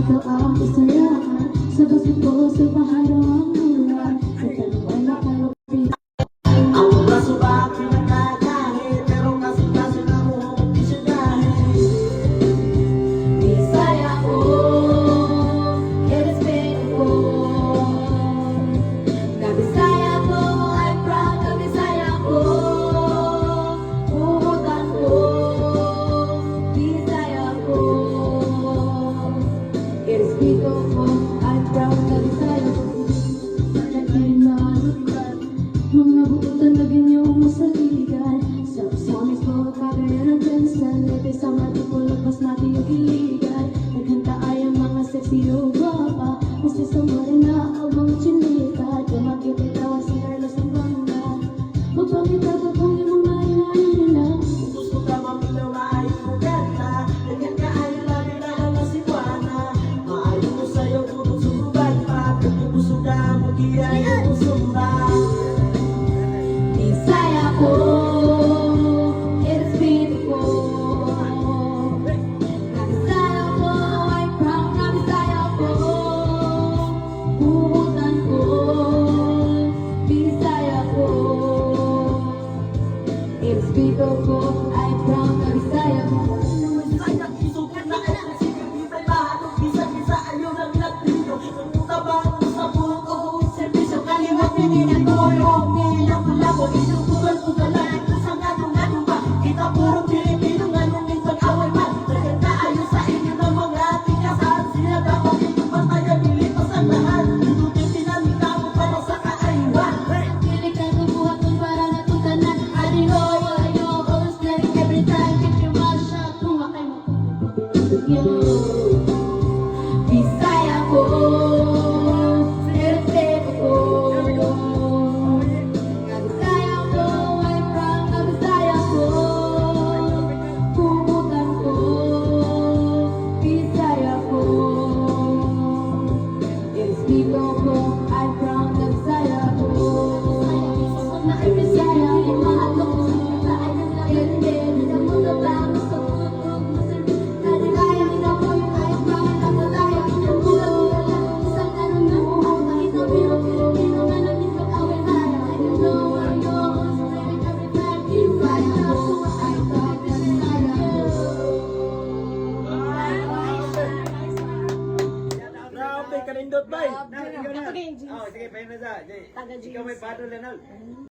ikaw ang kasarahan. Sa basket ko, sa baharo ang ulan. Sa taluan na kalupit. Ang braso ba pinagkagahin, pero kasi na mo isagahin. Bisaya ko, irespeto ko. Kabisaya ko, I'm proud, kabisaya ko. Puhutan ko, Bisaya ko. Irespeto ko, I'm proud, kabisaya ko. Mga buutan na ganyong masaligan. Sa usamis mo, kagaya ng pinsan. Lete sa matipo, labas natin yung iligan. Naghanta ay ang mga sexy o guwapa. Kasi sa morena, ang mga chinika. Dumakit itawa si Carlos ang banda. Magpakita ka kung di mo mainailan. Kung gusto ka mamilaw, maayos mo ganda. Ganyan ka ayaw lagi na lang si Juana. Maayon mo sa'yo, kung sumubad pa. Kung gusto ka mo, kaya mo sumba. Bisaya ko, irespeto ko. Kabisaya ko, I'm proud, kabisaya ko. Puhutan ko, Bisaya ko. Irespeto ko, I'm proud, kabisaya ko. Bisaya, isugot na ay sige, ibay bahalo. Bisa-bisa, ayaw lang nagpito. Kung tabang mo sa buko, servisyo, kaliwat, pininagoyo. Labo, inupugal-pugalan. Sa ganong-ganong ba? Kita puro Pilipino, ganong yung pag-away man. Naganda ayos sa inyo ng mga ating kasaan. Sila dapat itong bantayan, nilipas ang lahat. Tututin sinamita mo para sa kaayuan. Pilig ka bubuhat kung para natutanan. I know, always playing every time. Keep your mouth shut kung akay mo. Bisaya ko, irespeto ko. Kabisaya ko, I'm proud, kabisaya ko. Puhutan ko, Bisaya ko. Irespeto ko, I'm proud, kabisaya ko. Na ay Bisaya, mahal ko sa ayong lakitin. Ang mga bago sa tutog, masarap. Kadilaya, minako yung I'm proud, kabisaya. Ang mga lang, isang tanong na buhok. Nakita pero Pilipino nga lang yung pag-away haya. I don't know where you're swearing every time. Bisaya ko, I'm proud, kabisaya ko. Grabe, kanindot bay. Grabe. Ikaw na. Ako din, James. Oh, sige, pahin na sa. Taga Ikaw may James. paddle na.